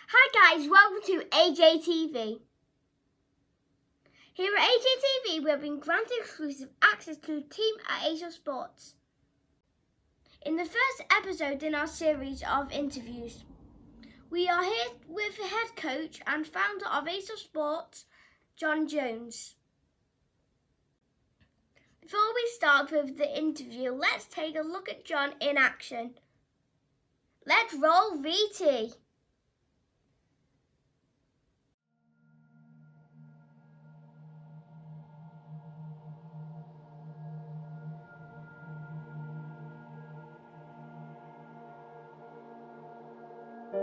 Hi guys, welcome to AJTV. Here at AJTV we have been granted exclusive access to the team at ASOS Sports. In the first episode in our series of interviews, we are here with head coach and founder of ASOS Sports, John Jones. Before we start with the interview, let's take a look at John in action. Let's roll VT.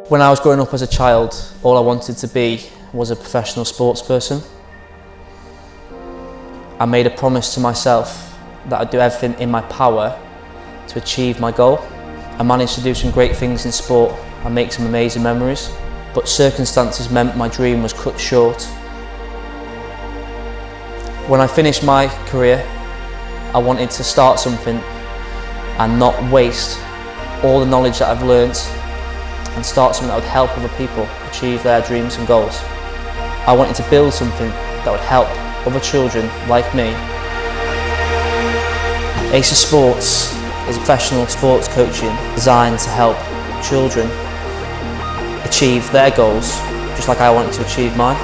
When I was growing up as a child, all I wanted to be was a professional sports person. I made a promise to myself that I'd do everything in my power to achieve my goal. I managed to do some great things in sport and make some amazing memories, but circumstances meant my dream was cut short. When I finished my career, I wanted to start something and not waste all the knowledge that I've learnt and start something that would help other people achieve their dreams and goals. I wanted to build something that would help other children like me. ASOS Sports is professional sports coaching designed to help children achieve their goals just like I wanted to achieve mine.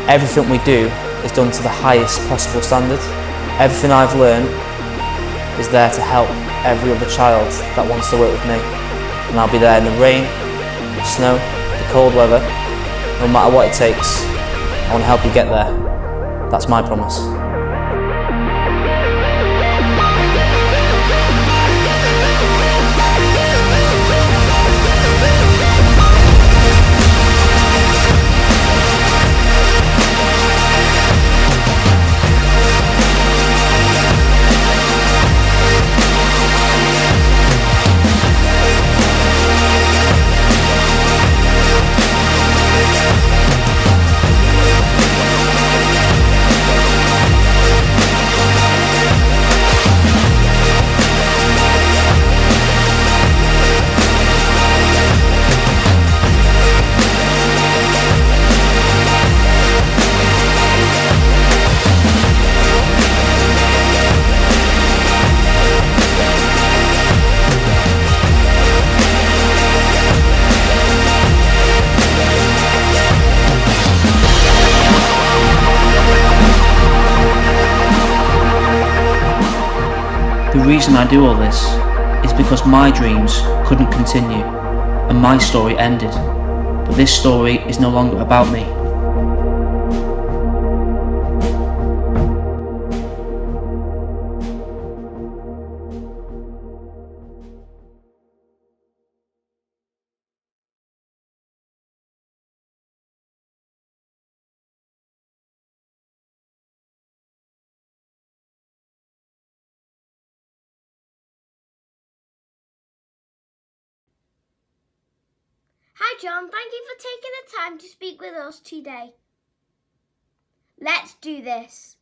Everything we do is done to the highest possible standard. Everything I've learned is there to help every other child that wants to work with me. And I'll be there in the rain, the snow, the cold weather, no matter what it takes. I want to help you get there. That's my promise. The reason I do all this is because my dreams couldn't continue and my story ended. But this story is no longer about me. Hi John, thank you for taking the time to speak with us today. Let's do this.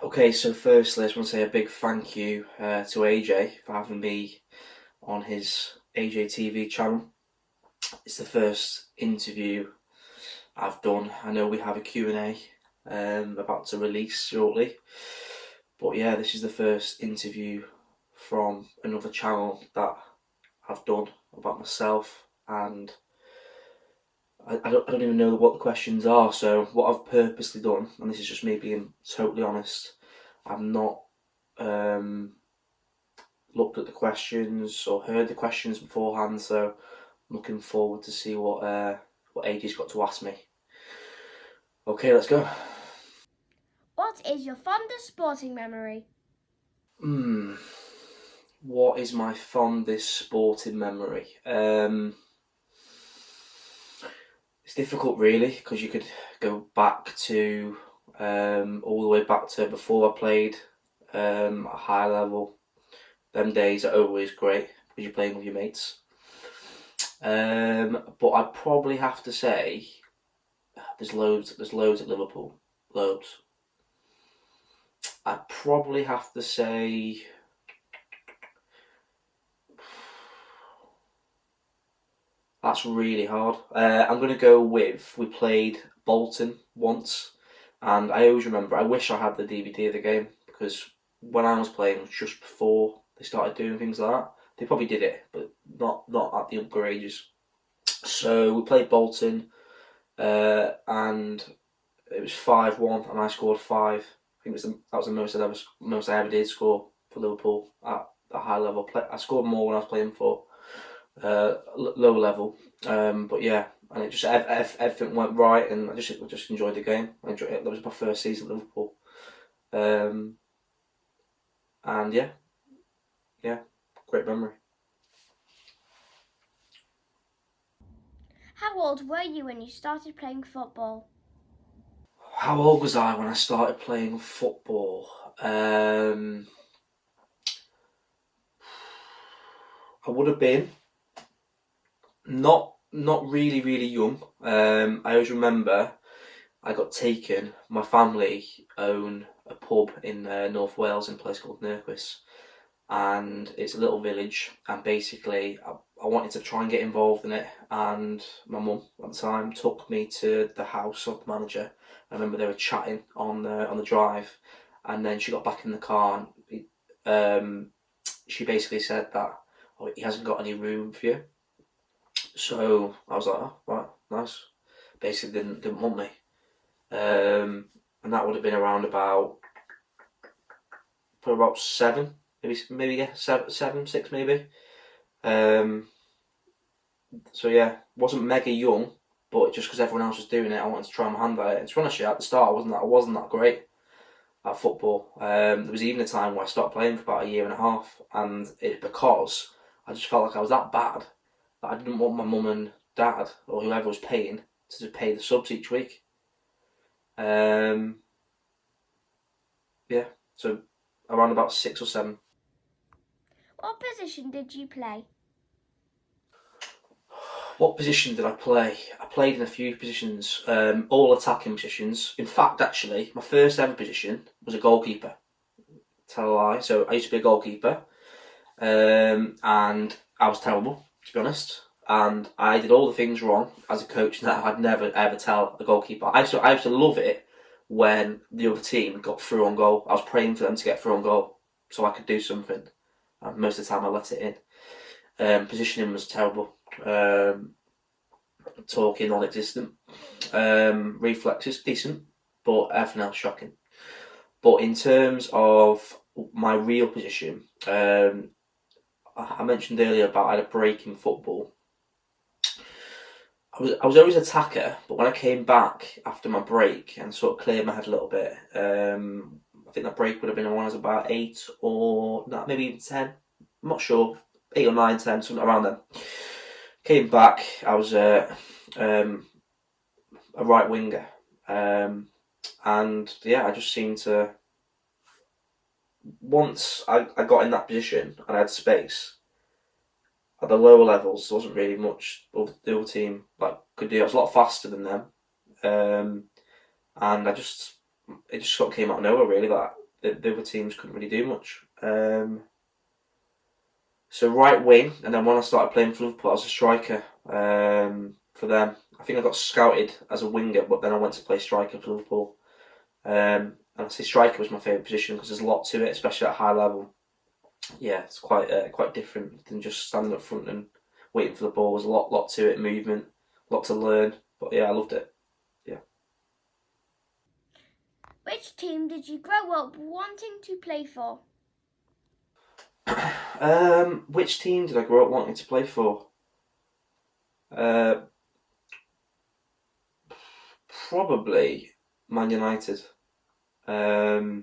Okay, so firstly I just want to say a big thank you to AJ for having me on his AJTV channel. It's the first interview I've done. I know we have a Q&A about to release shortly. But yeah, this is the first interview from another channel that I've done about myself, and I don't even know what the questions are. So what I've purposely done, and this is just me being totally honest, I've not looked at the questions or heard the questions beforehand. So I'm looking forward to see what AJ's got to ask me. Okay, let's go. What is your fondest sporting memory? What is my fondest sporting memory? It's difficult really, because you could go back to all the way back to before I played at a high level. Them days are always great because you're playing with your mates. But I'd probably have to say there's loads at Liverpool, loads. I'd probably have to say That's really hard. I'm going to go with, we played Bolton once, and I always remember, I wish I had the DVD of the game, because when I was playing, it was just before they started doing things like that. They probably did it, but not at the younger ages. So we played Bolton, and it was 5-1, and I scored 5. I think that was the most I ever did score for Liverpool at a high level. I scored more when I was playing for low level, but yeah, and it just everything went right, and I just enjoyed the game. That was my first season at Liverpool, and yeah, great memory. How old were you when you started playing football? How old was I when I started playing football? I would have been not really young. I always remember I got taken. My family own a pub in North Wales in a place called Nurquis, and it's a little village. And basically, I wanted to try and get involved in it. And my mum at the time took me to the house of the manager. I remember they were chatting on the drive, and then she got back in the car, and she basically said that, oh, he hasn't got any room for you. So I was like, oh, right, nice. Basically, didn't want me. And that would have been around probably about 7, maybe yeah, 7, 6 maybe. So yeah, wasn't mega young, but just because everyone else was doing it, I wanted to try my hand at it. And to be honest, at the start, I wasn't that great at football. There was even a time where I stopped playing for about a year and a half, and it's because I just felt like I was that bad that I didn't want my mum and dad or whoever was paying to pay the subs each week. Yeah, so around about 6 or 7. What position did you play? What position did I play? I played in a few positions, all attacking positions. In fact, actually, my first ever position was a goalkeeper. Tell a lie. So I used to be a goalkeeper, and I was terrible, to be honest. And I did all the things wrong as a coach that I'd never ever tell a goalkeeper. I used to love it when the other team got through on goal. I was praying for them to get through on goal so I could do something. And most of the time I let it in. Positioning was terrible. Talking non-existent. Reflexes decent, but everything else shocking. But in terms of my real position, I mentioned earlier about I had a break in football. I was always attacker, but when I came back after my break and sort of cleared my head a little bit, I think that break would have been when I was about 8 or maybe even 10. I'm not sure, 8 or 9, 10, something around then. Came back, I was a right winger, and yeah, I just seemed to. Once I got in that position and I had space, at the lower levels, there wasn't really much the other team could do. I was a lot faster than them, and it just sort of came out of nowhere really that the other teams couldn't really do much. So right wing, and then when I started playing for Liverpool, I was a striker for them. I think I got scouted as a winger, but then I went to play striker for Liverpool. And I say striker was my favourite position because there's a lot to it, especially at high level. Yeah, it's quite different than just standing up front and waiting for the ball. There's a lot to it, movement, a lot to learn. But yeah, I loved it. Yeah. Which team did you grow up wanting to play for? Which team did I grow up wanting to play for? Probably Man United. I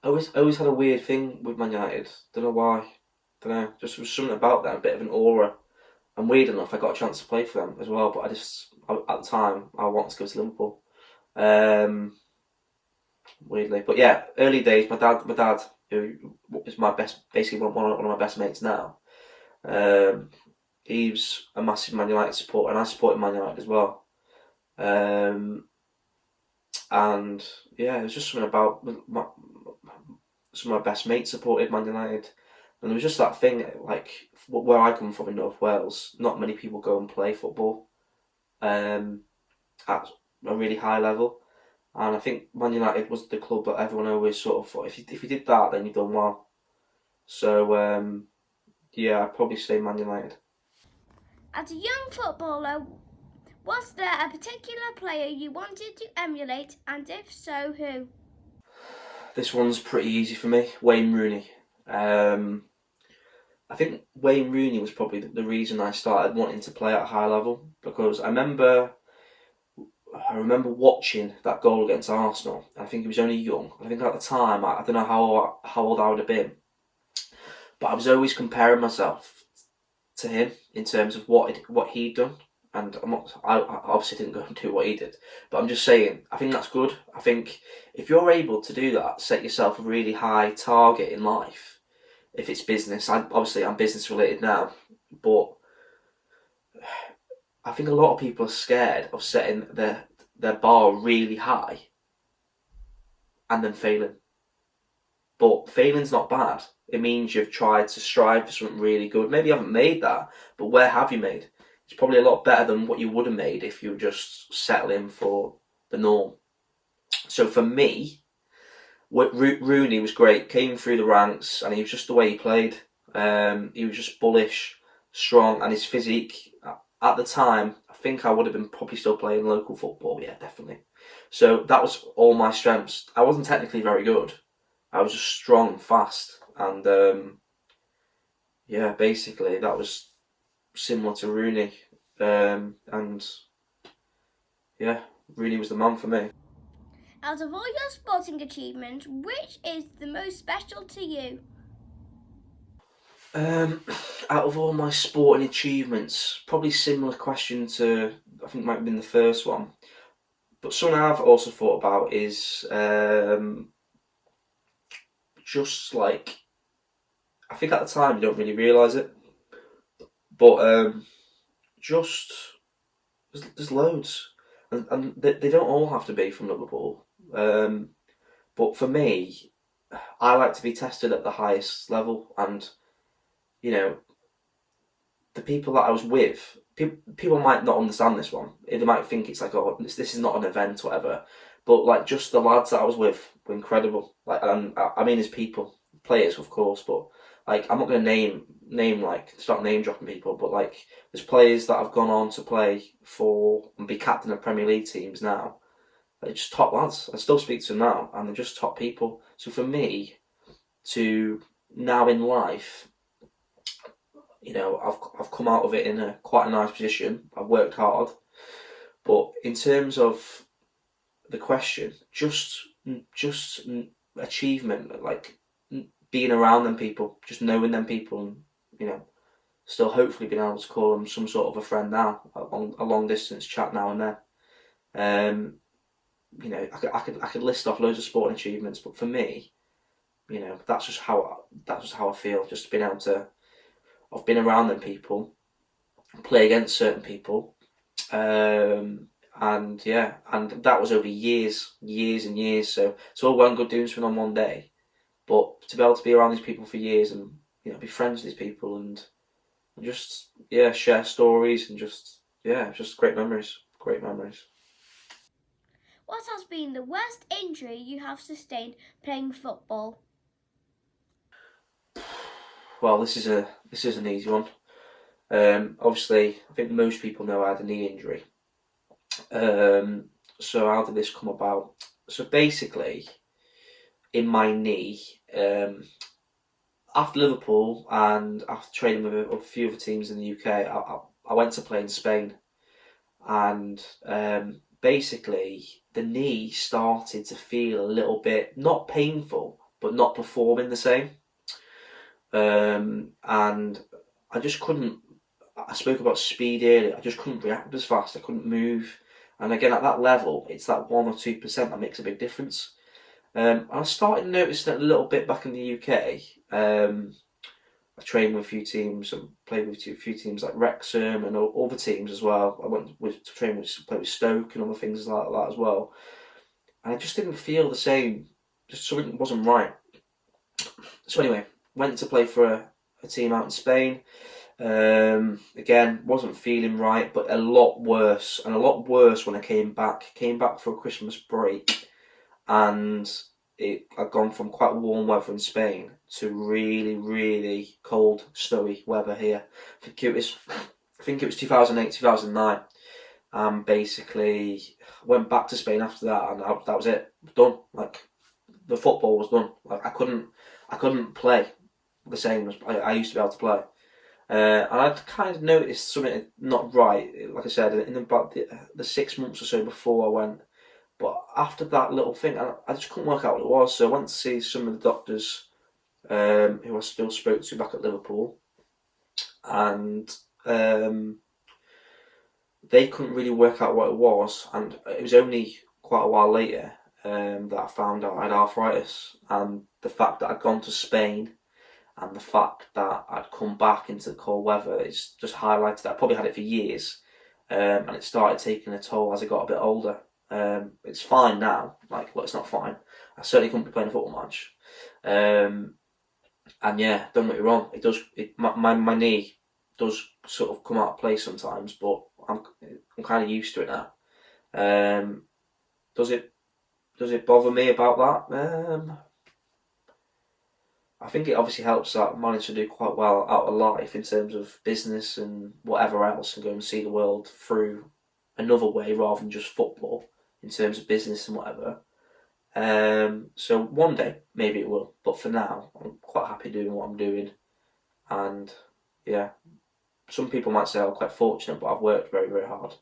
always had a weird thing with Man United. Don't know why. Don't know. Just was something about them, a bit of an aura. And weird enough, I got a chance to play for them as well. But at the time, I wanted to go to Liverpool. Weirdly, but yeah, early days. My dad, who is basically one of my best mates now. He was a massive Man United supporter, and I supported Man United as well. And yeah, it was just something about some of my best mates supported Man United, And it was just that thing, like where I come from in North Wales, not many people go and play football at a really high level. And I think Man United was the club that everyone always sort of thought, if you did that, then you've done well. So yeah, I'd probably say Man United. As a young footballer, was there a particular player you wanted to emulate, and if so, who? This one's pretty easy for me. Wayne Rooney. I think Wayne Rooney was probably the reason I started wanting to play at a high level, because I remember watching that goal against Arsenal. I think he was only young. I think at the time, I don't know how old I would have been, but I was always comparing myself to him in terms of what he'd done. And I obviously didn't go and do what he did, but I'm just saying, I think that's good. I think if you're able to do that, set yourself a really high target in life. If it's business, I'm business related now, but I think a lot of people are scared of setting their bar really high and then failing. But failing's not bad. It means you've tried to strive for something really good. Maybe you haven't made that, but where have you made? It's probably a lot better than what you would have made if you were just settling for the norm. So for me, Rooney was great, came through the ranks, and he was just the way he played. He was just bullish, strong, and his physique, at the time, I think I would have been probably still playing local football, yeah, definitely. So that was all my strengths. I wasn't technically very good. I was just strong, fast, and yeah, basically that was similar to Rooney. And yeah, Rooney was the man for me. Out of all your sporting achievements, which is the most special to you? Out of all my sporting achievements, probably similar question to, I think might have been the first one, but something I've also thought about is just like, I think at the time you don't really realise it, but just there's loads, and they don't all have to be from Liverpool. But for me, I like to be tested at the highest level, and you know, the people that I was with, people might not understand this one. They might think it's like, oh, this is not an event, or whatever. But like, just the lads that I was with were incredible. Like, I mean, as people, players, of course, but like, I'm not going to name like start name dropping people, but like, there's players that have gone on to play for and be captain of Premier League teams now. They're just top lads. I still speak to them now, and they're just top people. So for me, to now in life, you know, I've come out of it in quite a nice position. I've worked hard, but in terms of the question, just achievement, like being around them people, just knowing them people, and you know, still hopefully being able to call them some sort of a friend now, a long distance chat now and then. You know, I could list off loads of sporting achievements, but for me, you know, that's just how I feel. Just being able to, I've been around them people, play against certain people, and yeah, and that was over years and years. So it's all well and good doing something on one day, but to be able to be around these people for years and you know be friends with these people and just yeah share stories and just great memories. What has been the worst injury you have sustained playing football? Well, this is an easy one. Obviously, I think most people know I had a knee injury. So how did this come about? So basically, in my knee, after Liverpool and after training with a few other teams in the UK, I went to play in Spain, and basically the knee started to feel a little bit not painful, but not performing the same. And I just couldn't. I spoke about speed earlier. I just couldn't react as fast. I couldn't move. And again, at that level, it's that 1 or 2% that makes a big difference. And I started noticing it a little bit back in the UK. I trained with a few teams and played with a few teams like Wrexham and other teams as well. I went to play with Stoke and other things like that as well. And I just didn't feel the same. Just something wasn't right. So anyway, went to play for a team out in Spain. Again, wasn't feeling right, but a lot worse when I came back. Came back for a Christmas break, and I'd gone from quite warm weather in Spain to really, really cold, snowy weather here. I think it was 2008, 2009. Basically went back to Spain after that, and that was it. Done. Like, the football was done. Like, I couldn't play the same as I used to be able to play. And I'd kind of noticed something not right, like I said, in about the 6 months or so before I went. But after that little thing, I just couldn't work out what it was. So I went to see some of the doctors who I still spoke to back at Liverpool, and they couldn't really work out what it was. And it was only quite a while later that I found out I had arthritis, and the fact that I'd gone to Spain and the fact that I'd come back into the cold weather, it's just highlighted that I probably had it for years, and it started taking a toll as I got a bit older. It's fine now, well, it's not fine. I certainly couldn't be playing a football match. And yeah, don't get me wrong, my knee does sort of come out of place sometimes, but I'm kind of used to it now. Does it bother me about that? I think it obviously helps that I managed to do quite well out of life in terms of business and whatever else, and go and see the world through another way rather than just football in terms of business and whatever. So one day maybe it will, but for now I'm quite happy doing what I'm doing. And yeah, some people might say I'm quite fortunate, but I've worked very, very hard.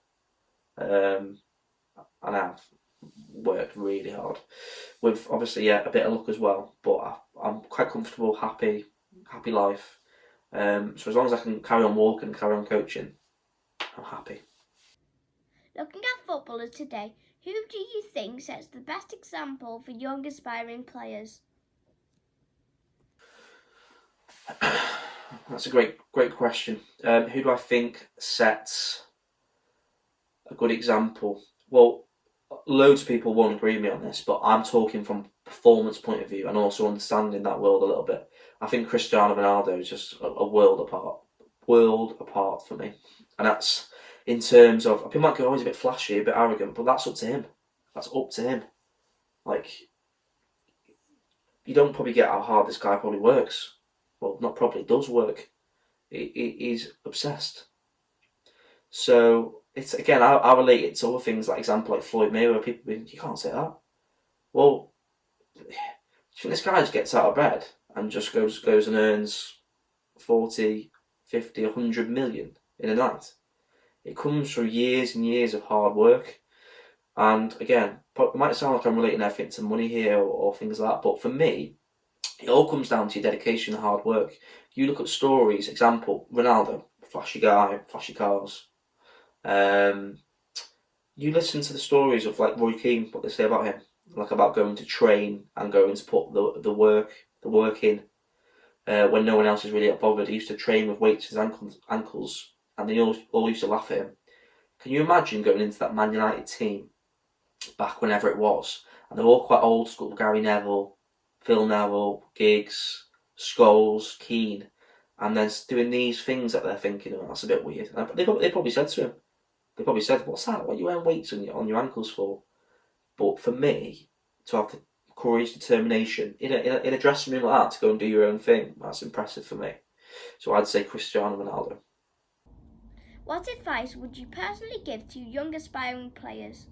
And I've worked really hard with obviously a bit of luck as well, but I'm quite comfortable, happy life. So as long as I can carry on walking and carry on coaching, I'm happy. Looking at footballers today, who do you think sets the best example for young aspiring players? That's a great question. Who do I think sets a good example? Well, loads of people won't agree with me on this, but I'm talking from a performance point of view and also understanding that world a little bit. I think Cristiano Ronaldo is just a world apart for me. And that's in terms of, people might go, oh, he's a bit flashy, a bit arrogant, but that's up to him. Like, you don't probably get how hard this guy probably works. Well, not probably, does work. He's obsessed. So it's, again, I relate it to other things, like example like Floyd Mayweather. People think, you can't say that. Well, do you think this guy just gets out of bed and just goes and earns 40, 50, 100 million in a night? It comes through years and years of hard work. And again, it might sound like I'm relating everything to money here or things like that, but for me, it all comes down to your dedication and hard work. You look at stories, example, Ronaldo, flashy guy, flashy cars. You listen to the stories of like Roy Keane, what they say about him, like about going to train and going to put the work in when no one else is really bothered. He used to train with weights to his ankles, and they all used to laugh at him. Can you imagine going into that Man United team back whenever it was, and they're all quite old school, Gary Neville, Phil Neville, Giggs, Scholes, Keane, and then doing these things that they're thinking, oh, that's a bit weird. And they probably said to him, what's that? What are you wearing weights on your ankles for? But for me, to have the courage, determination, in a dressing room like that, to go and do your own thing, that's impressive for me. So I'd say Cristiano Ronaldo. What advice would you personally give to young aspiring players?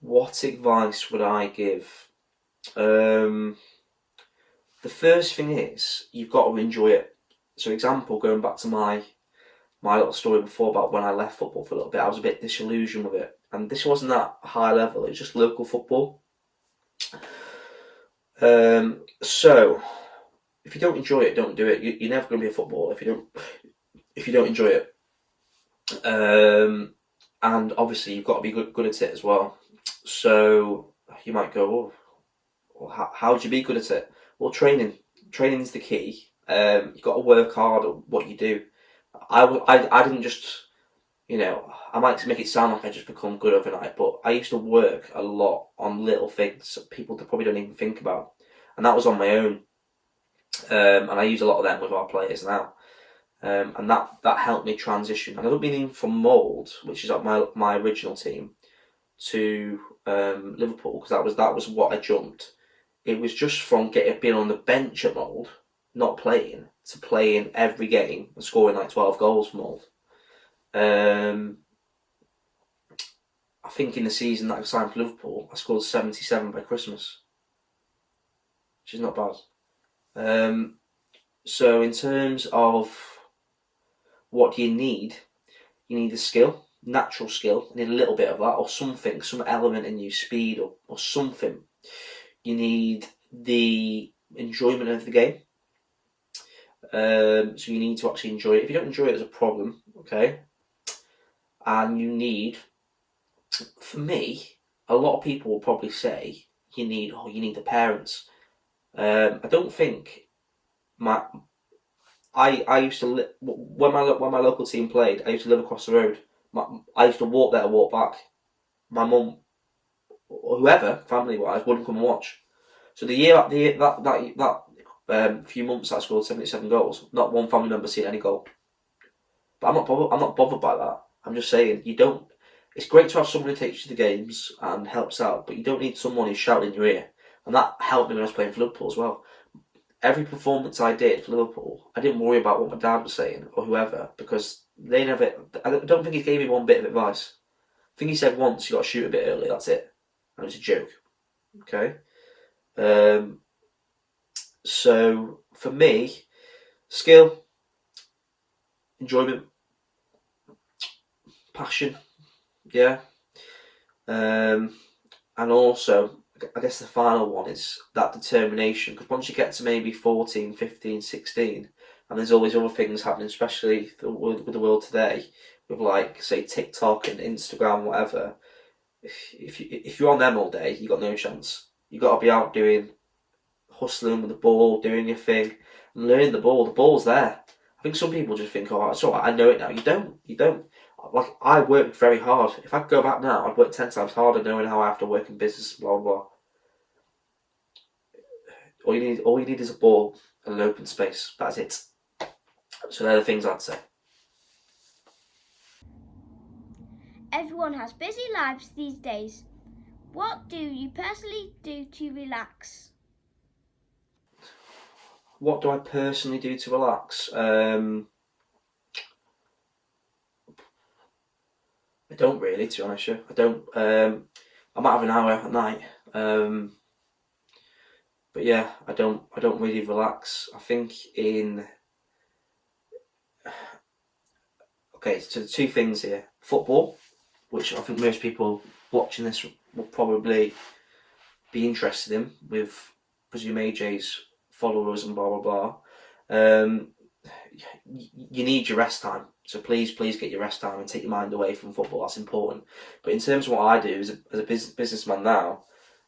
What advice would I give? The first thing is, you've got to enjoy it. So example, going back to my little story before about when I left football for a little bit, I was a bit disillusioned with it. And this wasn't that high level, it was just local football. So if you don't enjoy it, don't do it. You're never going to be a footballer if you don't enjoy it. And obviously you've got to be good at it as well. So you might go, well, how do you be good at it? Well, training is the key. You've got to work hard at what you do. I didn't just, I might make it sound like I just become good overnight, but I used to work a lot on little things that people probably don't even think about, and that was on my own. and I use a lot of them with our players now. And that helped me transition. And I don't mean from Mould, which is like my original team, to Liverpool, because that was what I jumped. It was just from being on the bench at Mould, not playing, to playing every game and scoring like 12 goals for Mould. I think in the season that I signed for Liverpool, I scored 77 by Christmas, which is not bad. So in terms of what do you need a skill, natural skill. You need a little bit of that, or something, some element in you, speed or something. You need the enjoyment of the game. So you need to actually enjoy it. If you don't enjoy it, there's a problem, okay? And you need, for me, a lot of people will probably say you need the parents. I don't think I used to when my local team played. I used to live across the road. I used to walk there, walk back. My mum, or whoever, family wise, wouldn't come and watch. So that few months I scored 77 goals. Not one family member seen any goal. But I'm not bothered by that. I'm just saying you don't. It's great to have someone who takes you to the games and helps out, but you don't need someone who's shouting in your ear. And that helped me when I was playing for Liverpool as well. Every performance I did for Liverpool, I didn't worry about what my dad was saying or whoever, because they never. I don't think he gave me one bit of advice. I think he said once you got to shoot a bit early. That's it, and it was a joke. Okay. So for me, skill, enjoyment, passion, yeah, and also I guess the final one is that determination, because once you get to maybe 14, 15, 16, and there's always other things happening, especially with the world today, with like say TikTok and Instagram, whatever. If you're on them all day, you got no chance. You got to be out hustling with the ball, doing your thing, and learning the ball. The ball's there. I think some people just think, oh, it's all right, I know it now. You don't. Like, I worked very hard. If I could go back now, I'd work 10 times harder knowing how I have to work in business, blah, blah, blah. All you need is a ball and an open space. That's it. So they're the things I'd say. Everyone has busy lives these days. What do you personally do to relax? What do I personally do to relax? I don't really, to be honest with you. I don't. I might have an hour at night. But yeah, I don't really relax. I think okay, so the two things here. Football, which I think most people watching this will probably be interested in, with presume AJ's followers and blah blah blah. You need your rest time, so please get your rest time and take your mind away from football. That's important. But in terms of what I do as a businessman now,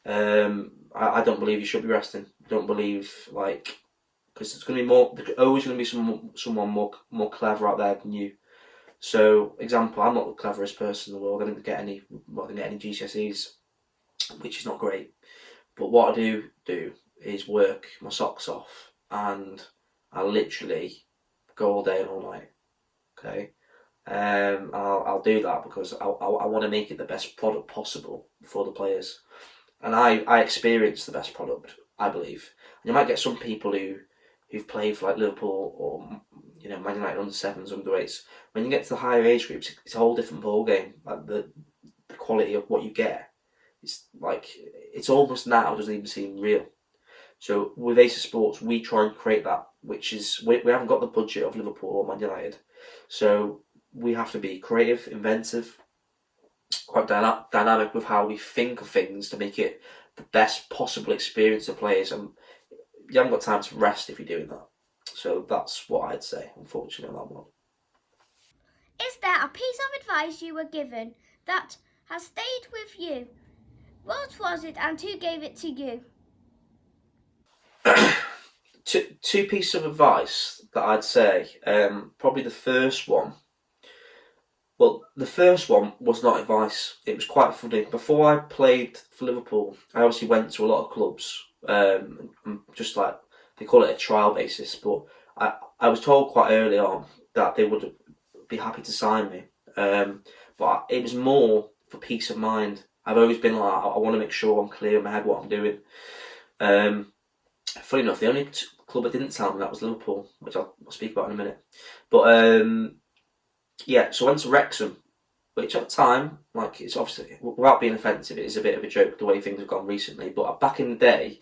I don't believe you should be resting. I don't believe, because there's going to be there's always going to be someone more clever out there than you. So, example, I'm not the cleverest person in the world. I didn't get any GCSEs, which is not great. But what I do is work my socks off, and I literally go all day and all night. Okay, I'll do that because I want to make it the best product possible for the players, and I experience the best product, I believe. And you might get some people who've played for like Liverpool or Man United under sevens, under eights. When you get to the higher age groups, it's a whole different ball game. Like the quality of what you get, it's almost now doesn't even seem real. So with Ace of Sports, we try and create that, which is we haven't got the budget of Liverpool or Man United, so we have to be creative, inventive, quite dynamic with how we think of things to make it the best possible experience for players. And you haven't got time to rest if you're doing that. So that's what I'd say, unfortunately, on that one. Is there a piece of advice you were given that has stayed with you? What was it and who gave it to you? Two pieces of advice that I'd say. Probably the first one. Well, the first one was not advice. It was quite funny. Before I played for Liverpool, I obviously went to a lot of clubs, and just like they call it a trial basis, but I was told quite early on that they would be happy to sign me. But it was more for peace of mind. I've always been like, I want to make sure I'm clear in my head what I'm doing. Funny enough, the only club I didn't tell me that was Liverpool, which I'll speak about in a minute. But yeah, so I went to Wrexham, which at the time, like, it's obviously, without being offensive, it is a bit of a joke the way things have gone recently. But back in the day,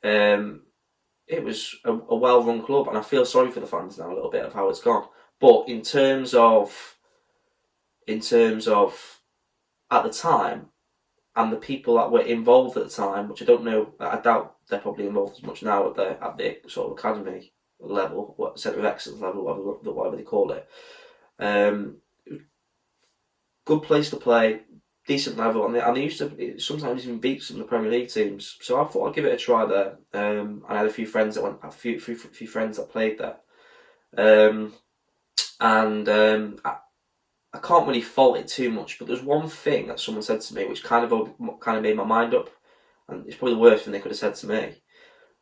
it was a well-run club, and I feel sorry for the fans now a little bit of how it's gone. But in terms of at the time, and the people that were involved at the time, which I don't know, I doubt they're probably involved as much now at the sort of academy level, centre of excellence level, whatever they call it. Good place to play, decent level, and they used to sometimes even beat some of the Premier League teams. So I thought I'd give it a try there. I had a few friends that few friends that played there, and I can't really fault it too much. But there's one thing that someone said to me which kind of made my mind up, and it's probably the worst thing they could have said to me.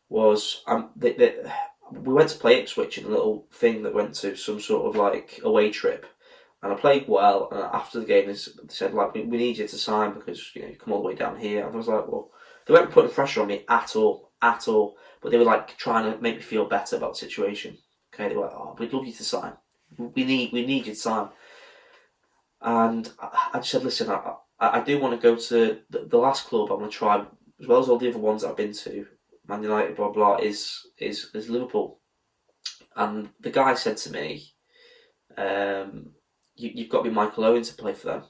Was we went to play Ipswich in a little thing that went to some sort of like away trip. And I played well, and after the game, they said, like, we need you to sign because, you come all the way down here. And I was like, well, they weren't putting pressure on me at all, but they were, like, trying to make me feel better about the situation. Okay, they were like, oh, we'd love you to sign. We need you to sign. And I just said, listen, I do want to go to the last club I want to try, as well as all the other ones that I've been to, Man United, blah, blah, is Liverpool. And the guy said to me, you've got to be Michael Owen to play for them.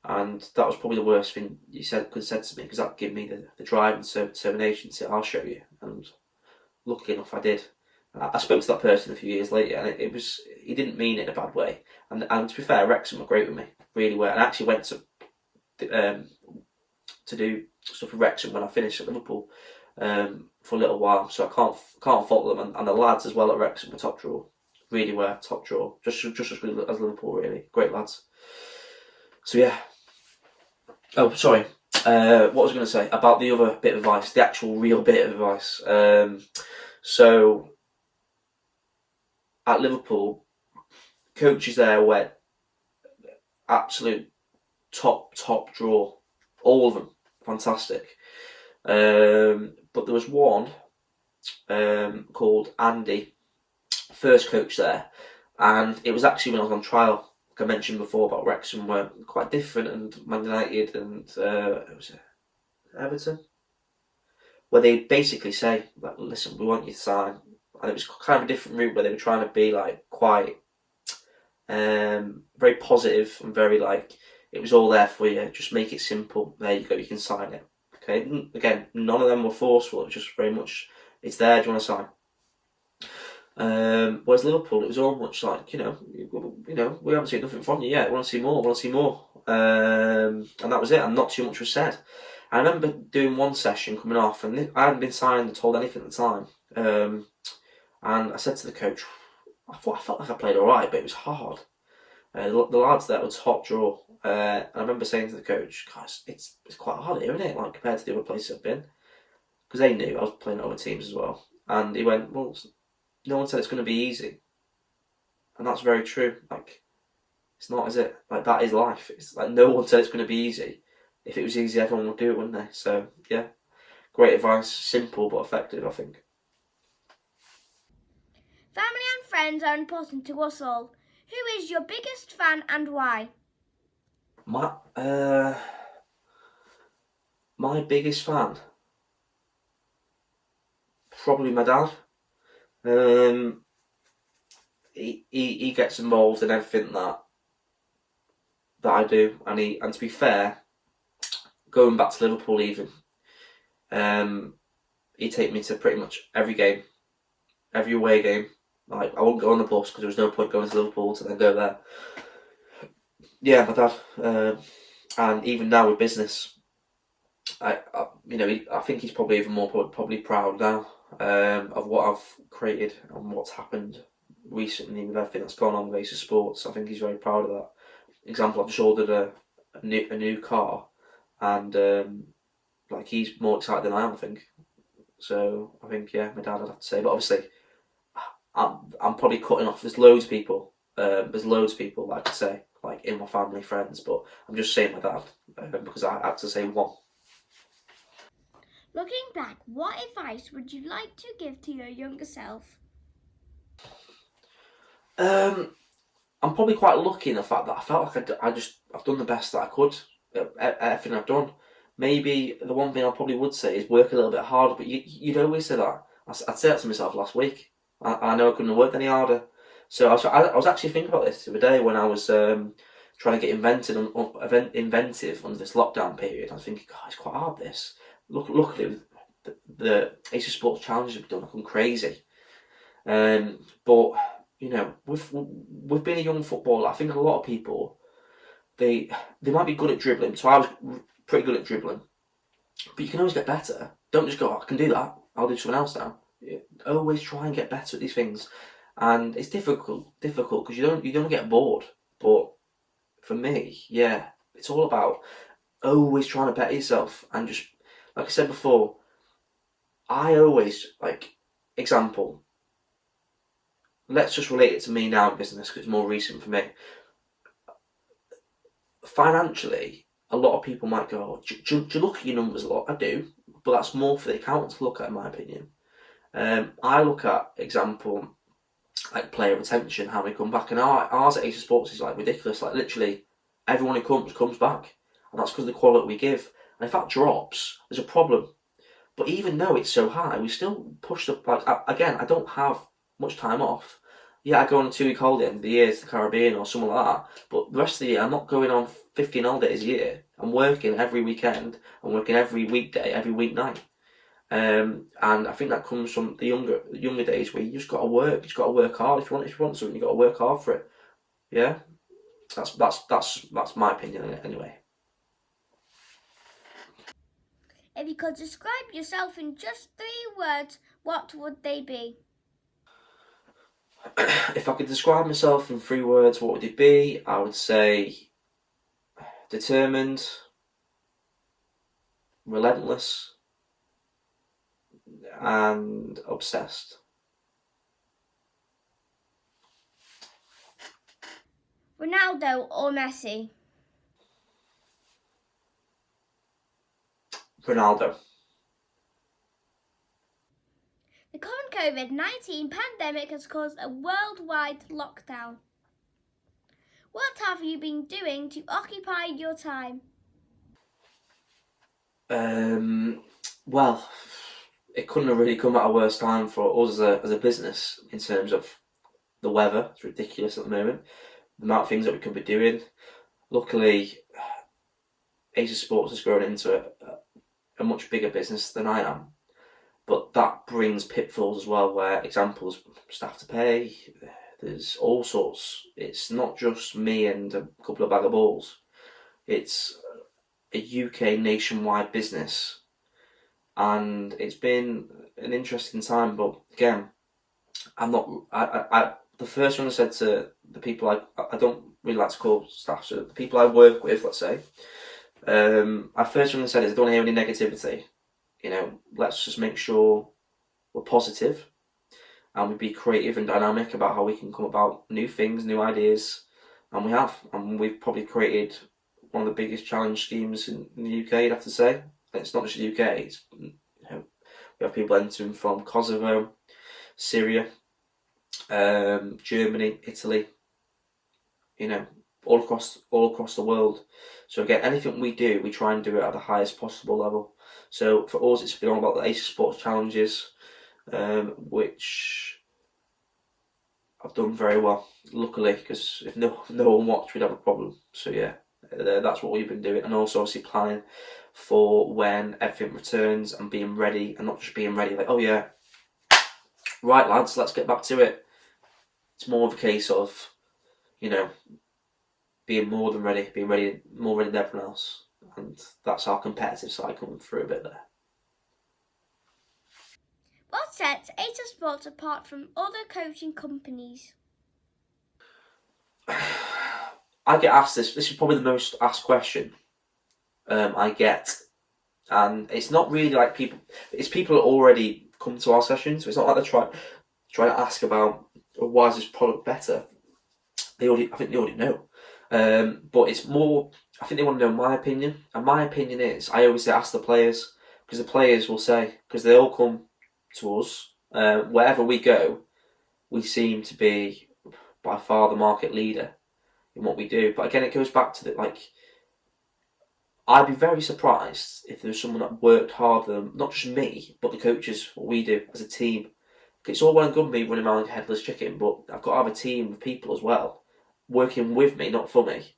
And that was probably the worst thing you could have said to me, because that gave me the drive and determination to say, I'll show you. And luckily enough, I did. I spoke to that person a few years later, and he didn't mean it in a bad way. And to be fair, Wrexham were great with me, really were. And I actually went to do stuff with Wrexham when I finished at Liverpool for a little while. So I can't fault them. And the lads as well at Wrexham were top draw. Really were top draw, just as good as Liverpool, really. Great lads. So yeah. Oh, sorry. What was I going to say about the other bit of advice, the actual real bit of advice? So at Liverpool, coaches there were absolute top draw, all of them, fantastic. But there was one called Andy. First coach there, and it was actually when I was on trial, like I mentioned before about Wrexham were quite different, and Man United and it was Everton, where they basically say, like, listen, we want you to sign, and it was kind of a different route where they were trying to be like quite very positive and very like, it was all there for you, just make it simple, there you go, you can sign it. Okay, again, none of them were forceful, it was just very much, it's there, do you want to sign? Whereas Liverpool, it was all much like, we haven't seen nothing from you yet. We want to see more. And that was it. And not too much was said. I remember doing one session coming off, and I hadn't been signed or told anything at the time. And I said to the coach, I felt like I played all right, but it was hard. The lads there were top draw. And I remember saying to the coach, guys, it's quite hard here, isn't it? Like compared to the other places I've been, because they knew I was playing at other teams as well. And he went, well, no one said it's going to be easy, and that's very true. Like, it's not, is it? Like, that is life. It's like no one said it's going to be easy. If it was easy, everyone would do it, wouldn't they? So yeah, great advice, simple but effective, I think. Family and friends are important to us all. Who is your biggest fan and why? My biggest fan, probably my dad. He gets involved in everything that I do, and to be fair, going back to Liverpool even, he'd take me to pretty much every game, every away game. Like, I wouldn't go on the bus because there was no point going to Liverpool to then go there. Yeah, my dad, and even now with business, I think he's probably even more probably proud now. Of what I've created and what's happened recently with everything that's gone on with Ace Sports. I think he's very proud of that. Example, I've just ordered a new car, and like, he's more excited than I am, I think. So I think, yeah, my dad, I'd have to say. But obviously, I'm probably cutting off. There's loads of people. There's loads of people that I could say, like in my family, friends. But I'm just saying my dad because I had to say one. Looking back, what advice would you like to give to your younger self? I'm probably quite lucky in the fact that I felt like I've done the best that I could at everything I've done. Maybe the one thing I probably would say is work a little bit harder, but you'd always say that. I'd say that to myself last week. I know I couldn't have worked any harder. So I was actually thinking about this the other day when I was trying to get inventive under this lockdown period. I was thinking, God, it's quite hard this. Luckily, the Ace of Sports challenges have done. I've gone crazy. But you know, with being a young footballer, I think a lot of people they might be good at dribbling. So I was pretty good at dribbling, but you can always get better. Don't just go, oh, I can do that. I'll do something else now. Always try and get better at these things, and it's difficult because you don't get bored. But for me, yeah, it's all about always trying to better yourself and just like I said before. I always example. Let's just relate it to me now in business because it's more recent for me. Financially, a lot of people might go, oh, do you look at your numbers a lot? I do, but that's more for the accountant to look at, in my opinion. I look at, example, like player retention, how we come back, and ours at Ace of Sports is like ridiculous. Like literally, everyone who comes back, and that's because of the quality we give. And if that drops, there's a problem. But even though it's so high, we still push the again. I don't have much time off. Yeah, I go on a 2-week holiday in the year to the Caribbean or something like that. But the rest of the year, I'm not going on 15 holidays a year. I'm working every weekend. I'm working every weekday, every weeknight. And I think that comes from the younger days where you just got to work. You just got to work hard. If you want something, you got to work hard for it. Yeah, that's my opinion on it anyway. If you could describe yourself in just 3 words, what would they be? If I could describe myself in 3 words, what would it be? I would say determined, relentless, and obsessed. Ronaldo or Messi? Ronaldo. The current COVID-19 pandemic has caused a worldwide lockdown. What have you been doing to occupy your time? Well, it couldn't have really come at a worse time for us as a business in terms of the weather. It's ridiculous at the moment. The amount of things that we could be doing. Luckily, Asia Sports has grown into a much bigger business than I am. But that brings pitfalls as well, where examples, staff to pay, there's all sorts. It's not just me and a couple of bag of balls. It's a UK nationwide business. And it's been an interesting time, but again, the first one I said to the people I don't really like to call staff, so the people I work with, let's say, I first one I said is I don't hear any negativity. You know, let's just make sure we're positive and we be creative and dynamic about how we can come about new things, new ideas, and we have. And we've probably created one of the biggest challenge schemes in the UK, you'd have to say. It's not just the UK, it's, you know, we have people entering from Kosovo, Syria, Germany, Italy, you know, all across the world. So again, anything we do, we try and do it at the highest possible level. So for us, it's been all about the Ace of Sports challenges, which I've done very well, luckily, because if no one watched, we'd have a problem. So yeah, that's what we've been doing, and also obviously planning for when everything returns and being ready, and not just being ready like, oh yeah, right lads, let's get back to it. It's more of a case of, you know, being more than ready, more ready than everyone else. And that's our competitive side coming through a bit there. What sets AJTV Sports apart from other coaching companies? I get asked this is probably the most asked question I get And it's not really like people. It's people that already come to our sessions. So it's not like they're trying to ask about, oh, why is this product better. I think they already know. But it's more. I think they want to know my opinion, and my opinion is I always say ask the players, because the players will say, because they all come to us wherever we go. We seem to be by far the market leader in what we do. But again, it goes back to the I'd be very surprised if there was someone that worked harder than not just me, but the coaches, what we do as a team. It's all well and good me running around like a headless chicken, but I've got to have a team of people as well, working with me, not for me,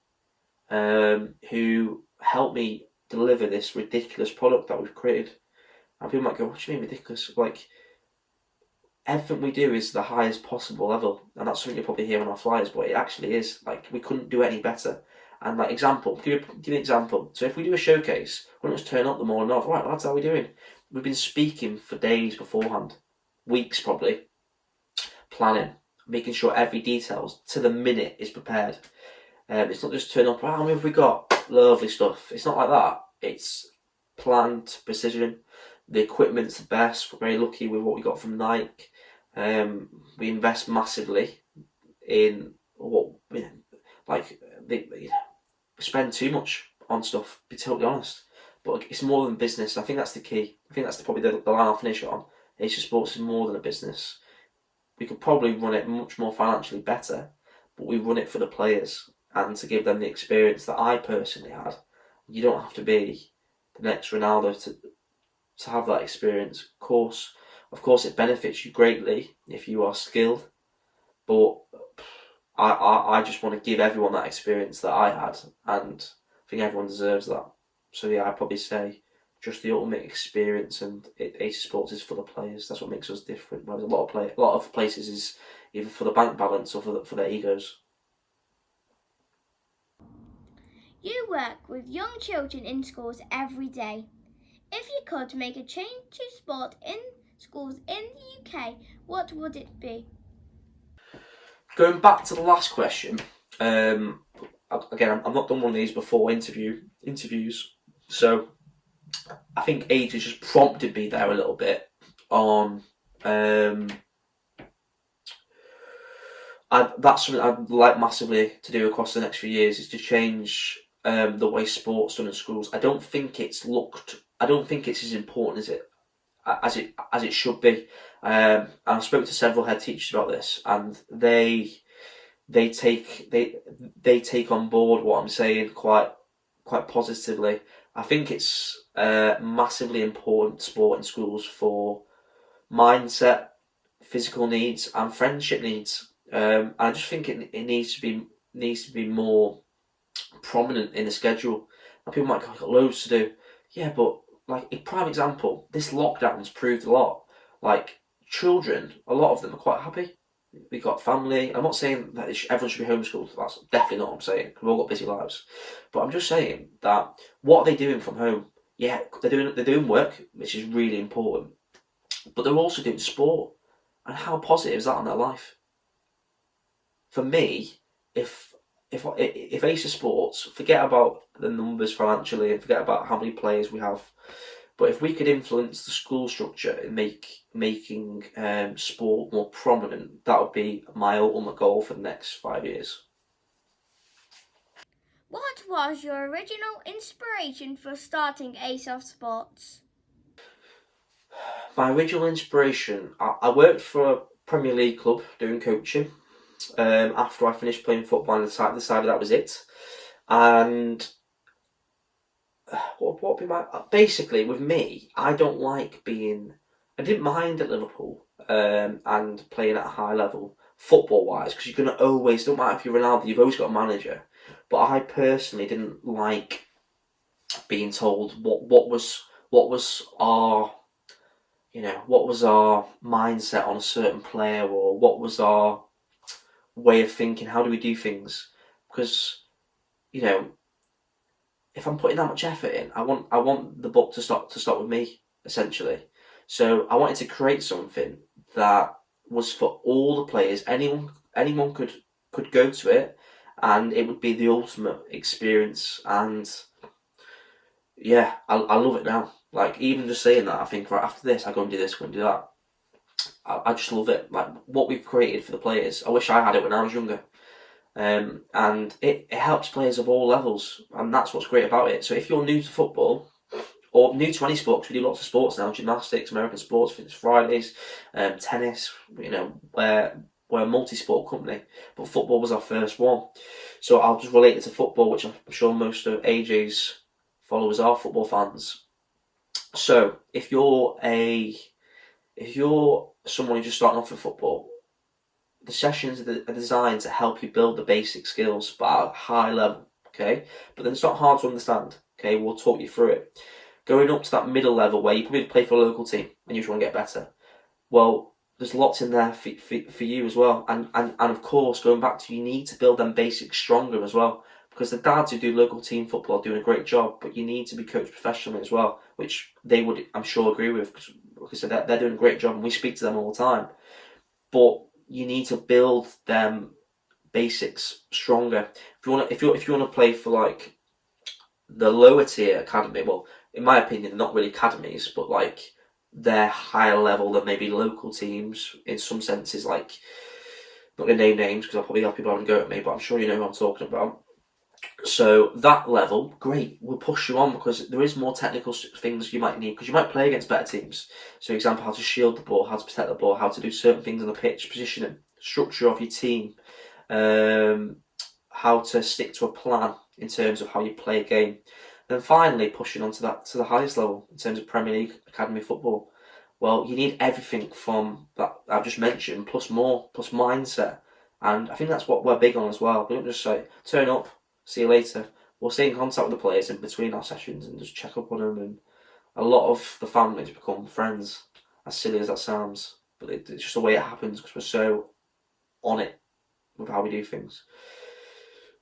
who help me deliver this ridiculous product that we've created. And people might go, what do you mean ridiculous? Like, everything we do is the highest possible level, and that's something you'll probably hear on our flyers, but it actually is. Like, we couldn't do it any better. And like example, give you an example. So if we do a showcase, we don't just turn up the morning of, right, lads, how are we doing? We've been speaking for days beforehand, weeks probably, planning, making sure every detail to the minute is prepared. It's not just turn up, how many have we got? Lovely stuff. It's not like that. It's planned to precision. The equipment's the best. We're very lucky with what we got from Nike. We invest massively in what, we spend too much on stuff, to be totally honest. But it's more than business. I think that's the key. I think that's probably the line I'll finish on. Asia Sports is more than a business. We could probably run it much more financially better, but we run it for the players and to give them the experience that I personally had. You don't have to be the next Ronaldo to have that experience. Of course, it benefits you greatly if you are skilled, but I just want to give everyone that experience that I had, and I think everyone deserves that. So yeah, I'd probably say just the ultimate experience, and Asia Sports is for the players. That's what makes us different. Whereas a lot of places is either for the bank balance or for their egos. You work with young children in schools every day. If you could make a change to sport in schools in the UK, what would it be? Going back to the last question, again, I've not done one of these before interviews, so I think age has just prompted me there a little bit on. That's something I'd like massively to do across the next few years, is to change the way sports done in schools. I don't think it's as important as it should be. And I spoke to several head teachers about this, and they take on board what I'm saying quite positively. I think it's massively important sport in schools for mindset, physical needs, and friendship needs. I just think it needs to be more prominent in the schedule. And people might go, I've got loads to do. Yeah, but like a prime example, this lockdown's proved a lot. Like children, a lot of them are quite happy. We've got family. I'm not saying that everyone should be homeschooled. That's definitely not what I'm saying. We've all got busy lives. But I'm just saying that what are they doing from home? Yeah, they're doing work, which is really important. But they're also doing sport. And how positive is that on their life? For me, if Acer Sports, forget about the numbers financially and forget about how many players we have, but if we could influence the school structure and making sport more prominent, that would be my ultimate goal for the next 5 years. What was your original inspiration for starting Acer Sports? My original inspiration, I worked for a Premier League club doing coaching. After I finished playing football, and decided that was it. And what would be basically with me? I didn't mind at Liverpool and playing at a high level football wise, because you're gonna always, don't matter if you're Ronaldo, you've always got a manager. But I personally didn't like being told what was our mindset on a certain player, or what was our way of thinking, how do we do things, because if I'm putting that much effort in, I want the book to stop with me, essentially. So I wanted to create something that was for all the players. Anyone could go to it, and it would be the ultimate experience. And yeah, I love it now. Like, even just saying that, I think, right, after this, I go and do this, go and do that. I just love it. Like, what we've created for the players. I wish I had it when I was younger. And it helps players of all levels, and that's what's great about it. So if you're new to football, or new to any sport, 'cause we do lots of sports now, gymnastics, American sports, fitness Fridays, tennis, we're a multi-sport company, but football was our first one. So I'll just relate it to football, which I'm sure most of AJ's followers are football fans. So if you're someone who's just starting off with football, the sessions are designed to help you build the basic skills, but at a high level, okay? But then it's not hard to understand, okay? We'll talk you through it. Going up to that middle level where you probably play for a local team and you just want to get better, well, there's lots in there for you as well. And of course, going back to, you need to build them basics stronger as well, because the dads who do local team football are doing a great job, but you need to be coached professionally as well, which they would, I'm sure, agree with, because they're doing a great job and we speak to them all the time. But you need to build them basics stronger. If you want to play for like the lower tier academy, well, in my opinion, not really academies, but like they're higher level than maybe local teams in some senses. Like, I'm not gonna name names because I'll probably have people having a go at me, but I'm sure you know who I'm talking about. So that level, great, we'll push you on, because there is more technical things you might need, because you might play against better teams. So, example, how to shield the ball, how to protect the ball, how to do certain things on the pitch, positioning, structure of your team, how to stick to a plan in terms of how you play a game. Then finally, pushing on to the highest level in terms of Premier League academy football. Well, you need everything from that I've just mentioned, plus more, plus mindset. And I think that's what we're big on as well. We don't just say, turn up, see you later. We'll stay in contact with the players in between our sessions and just check up on them. And a lot of the families become friends, as silly as that sounds. But it's just the way it happens, because we're so on it with how we do things.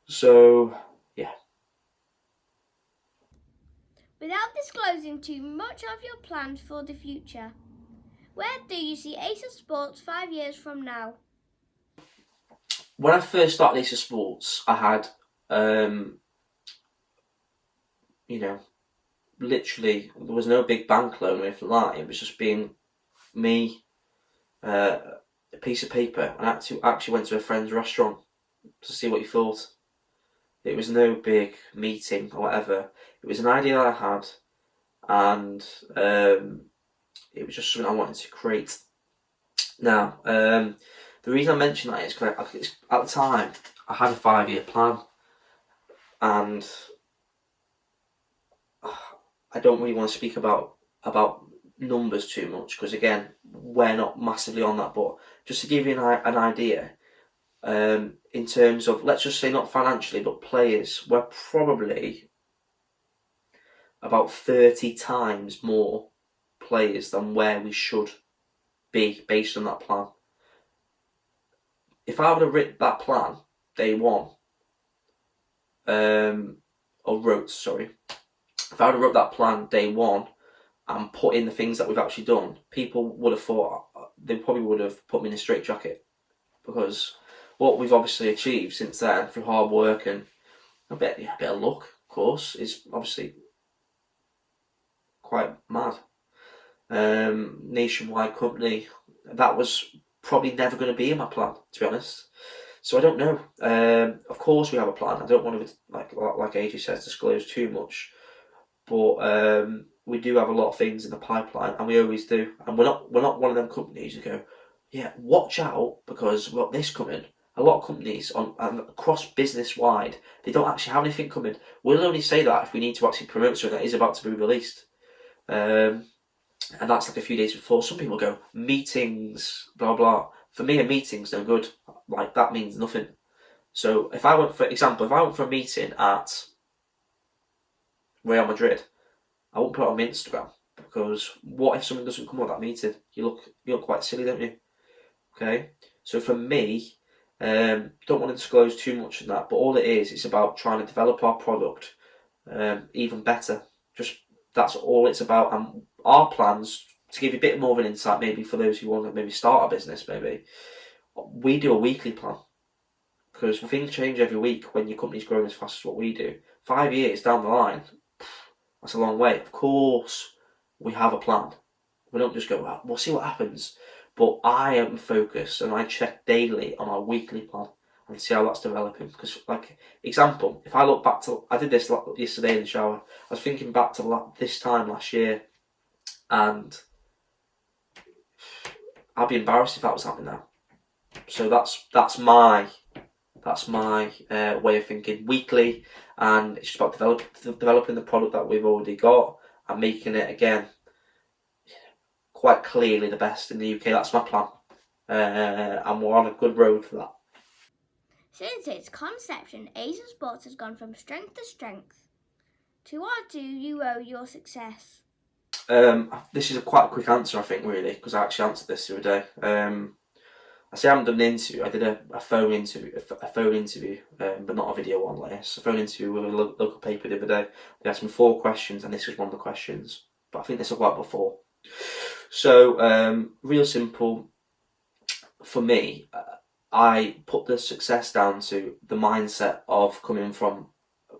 So, yeah. Without disclosing too much of your plans for the future, where do you see Ace of Sports 5 years from now? When I first started Ace of Sports, I had, literally, there was no big bank loan or anything like that. It was just being me, a piece of paper, and I actually went to a friend's restaurant to see what he thought. It was no big meeting or whatever. It was an idea I had, and it was just something I wanted to create. Now, the reason I mention that is because at the time I had a 5-year plan, and I don't really want to speak about numbers too much, because again, we're not massively on that. But just to give you an idea, in terms of, let's just say not financially, but players, we're probably about 30 times more players than where we should be based on that plan. If I would have written that plan day one, if I would have wrote that plan day one and put in the things that we've actually done, people would have thought, they probably would have put me in a straitjacket, because what we've obviously achieved since then through hard work and a bit of luck, of course, is obviously quite mad. Nationwide company, that was probably never going to be in my plan, to be honest. So I don't know. Of course we have a plan. I don't want to, like AJ says, disclose too much, but we do have a lot of things in the pipeline, and we always do. And we're not one of them companies who go, yeah, watch out because we've got this coming. A lot of companies across business wide, they don't actually have anything coming. We'll only say that if we need to actually promote something that is about to be released. And that's like a few days before. Some people go, meetings, blah blah. For me, a meeting's no good. Like, that means nothing. So if I went for a meeting at Real Madrid, I won't put it on my Instagram, because what if something doesn't come out of that meeting? You look quite silly, don't you? Okay. So for me, don't want to disclose too much in that, but all it is, it's about trying to develop our product even better. Just, that's all it's about. And our plans, to give you a bit more of an insight, maybe for those who want to maybe start a business, maybe we do a weekly plan, because things change every week when your company's growing as fast as what we do. 5 years down the line, That's a long way. Of course, we have a plan. We don't just go, well, we'll see what happens. But I am focused and I check daily on our weekly plan and see how that's developing. Because, like, example, if I look back to, I did this yesterday in the shower, I was thinking back to this time last year, and I'd be embarrassed if that was happening now. So that's my way of thinking weekly, and it's just about developing the product that we've already got and making it again quite clearly the best in the UK. That's my plan, and we're on a good road for that. Since its conception, Asian Sports has gone from strength to strength. To what do you owe your success? This is quite a quick answer, I think, really, because I actually answered this the other day. I say I haven't done an interview. I did a phone interview, but not a video one like this. A phone interview with a local paper the other day. They asked me 4 questions, and this was one of the questions. But I think this will go out before. So, real simple. For me, I put the success down to the mindset of coming from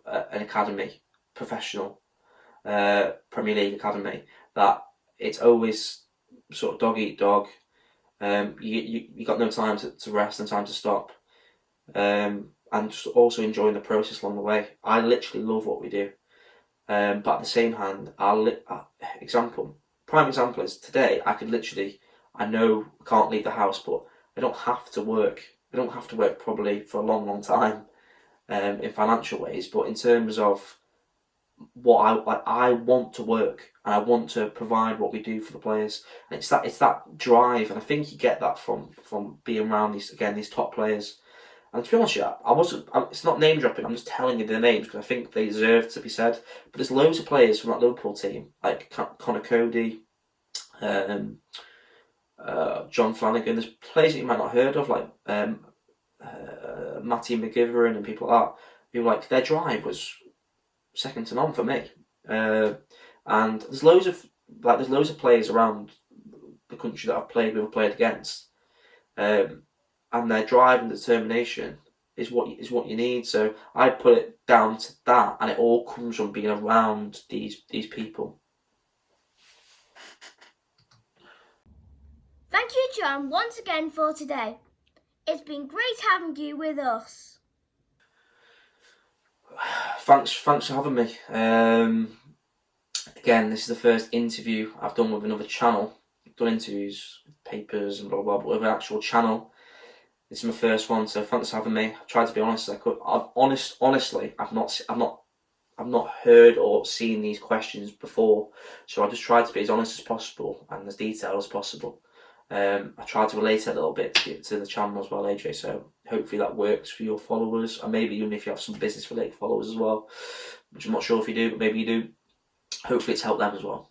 an academy, professional Premier League academy, that it's always sort of dog eat dog. You got no time to rest and time to stop, and just also enjoying the process along the way. I literally love what we do, but at the same hand, prime example is today. I know I can't leave the house, but I don't have to work. I don't have to work probably for a long time, in financial ways, but in terms of what I want to work and I want to provide what we do for the players, and it's that drive, and I think you get that from being around these top players. And to be honest, it's not name dropping. I'm just telling you their names because I think they deserve to be said. But there's loads of players from that Liverpool team, like Connor Cody, John Flanagan. There's players that you might not have heard of, like Matty McGivern and people like that, who, like, their drive was second to none for me. And there's loads of players around the country that I've played with or played against, and their drive and determination is what you need. So I put it down to that, and it all comes from being around these people. Thank you, John, once again for today. It's been great having you with us. Thanks for having me. Again, this is the first interview I've done with another channel. I've done interviews, papers and blah blah, but with an actual channel. This is my first one, so thanks for having me. I've tried to be honest as I could. Honestly, I've not heard or seen these questions before, so I just tried to be as honest as possible and as detailed as possible. I tried to relate it a little bit to the channel as well, AJ, so hopefully that works for your followers, and maybe even if you have some business related followers as well, which I'm not sure if you do, but maybe you do. Hopefully it's helped them as well.